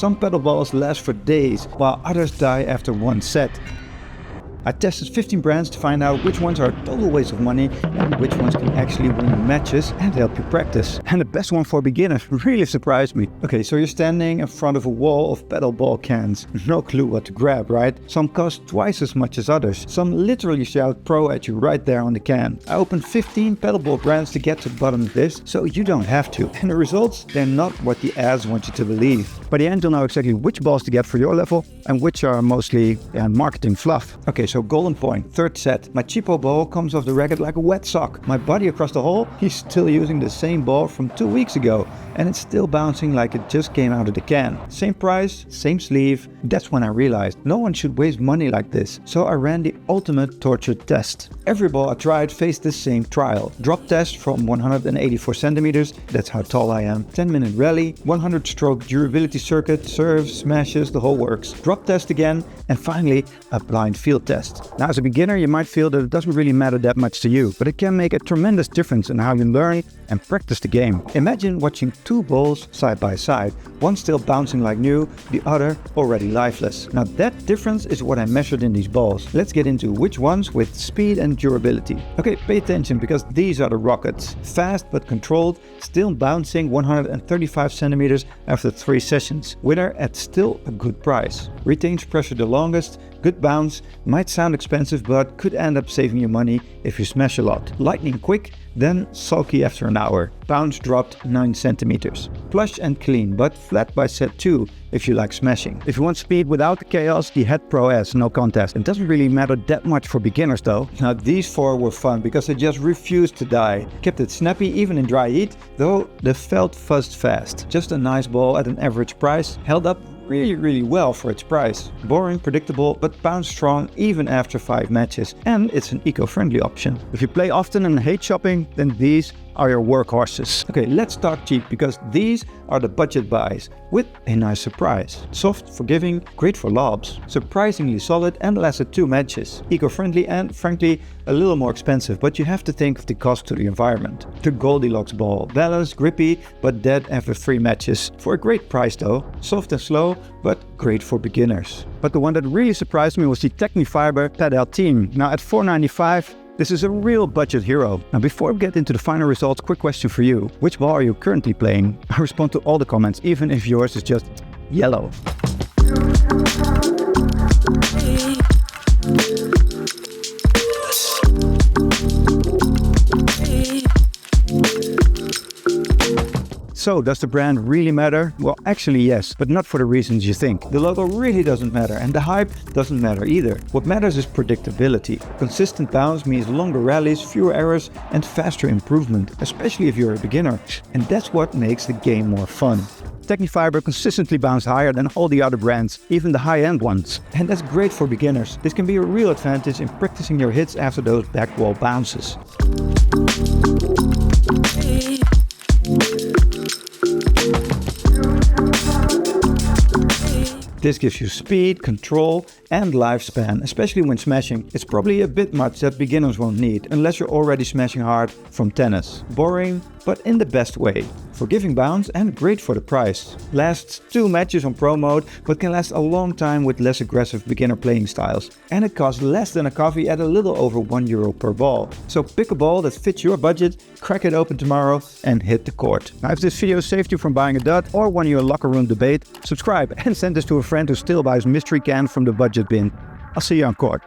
Some paddle balls last for days, while others die after one set. I tested 15 brands to find out which ones are a total waste of money and which ones can actually win you matches and help you practice. And the best one for beginners really surprised me. Okay, so you're standing in front of a wall of paddle ball cans. No clue what to grab, right? Some cost twice as much as others. Some literally shout pro at you right there on the can. I opened 15 paddle ball brands to get to the bottom of this, so you don't have to. And the results, they're not what the ads want you to believe. By the end, you'll know exactly which balls to get for your level and which are mostly marketing fluff. Okay, so golden point, third set. My cheapo ball comes off the racket like a wet sock. My buddy across the hall, he's still using the same ball from 2 weeks ago, and it's still bouncing like it just came out of the can. Same price, same sleeve. That's when I realized no one should waste money like this. So I ran the ultimate torture test. Every ball I tried faced the same trial. Drop test from 184 centimeters, that's how tall I am. 10-minute rally, 100 stroke durability circuit, serves, smashes, the whole works. Drop test again, and finally a blind field test. Now as a beginner you might feel that it doesn't really matter that much to you, but it can make a tremendous difference in how you learn and practice the game. Imagine watching two balls side by side, one still bouncing like new, the other already lifeless. Now that difference is what I measured in these balls. Let's get into which ones with speed and durability. Okay, pay attention because these are the rockets. Fast but controlled, still bouncing 135 centimeters after 3 sessions. Winner at still a good price. Retains pressure the longest, good bounce, might sound expensive but could end up saving you money if you smash a lot. Lightning quick, then sulky after an hour. Bounce dropped 9 centimeters. Plush and clean, but flat by set 2 if you like smashing. If you want speed without the chaos, the Head Pro S, no contest. It doesn't really matter that much for beginners though. Now these 4 were fun because they just refused to die. Kept it snappy even in dry heat, though the felt fuzzed fast. Just a nice ball at an average price, held up really well for its price. Boring, predictable, but bounce strong even after 5 matches. And it's an eco-friendly option. If you play often and hate shopping, then these are your workhorses. Okay, let's start cheap because these are the budget buys with a nice surprise. Soft, forgiving, great for lobs. Surprisingly solid and lasted 2 matches. Eco-friendly and frankly a little more expensive, but you have to think of the cost to the environment. The Goldilocks ball. Balanced, grippy, but dead after 3 matches. For a great price though. Soft and slow, but great for beginners. But the one that really surprised me was the Technifiber Padel Team. Now at $4.95, this is a real budget hero. Now before we get into the final results, quick question for you. Which ball are you currently playing? I respond to all the comments, even if yours is just yellow. So, does the brand really matter? Well, actually yes, but not for the reasons you think. The logo really doesn't matter and the hype doesn't matter either. What matters is predictability. Consistent bounce means longer rallies, fewer errors and faster improvement, especially if you're a beginner. And that's what makes the game more fun. Technifiber consistently bounced higher than all the other brands, even the high-end ones. And that's great for beginners. This can be a real advantage in practicing your hits after those back wall bounces. This gives you speed, control and lifespan, especially when smashing. It's probably a bit much that beginners won't need, unless you're already smashing hard from tennis. Boring, but in the best way. Forgiving bounce and great for the price. Lasts 2 matches on pro mode, but can last a long time with less aggressive beginner playing styles. And it costs less than a coffee at a little over €1 per ball. So pick a ball that fits your budget, crack it open tomorrow and hit the court. Now if this video saved you from buying a dud or won you a locker room debate, subscribe and send this to a friend who still buys mystery can from the budget bin. I'll see you on court.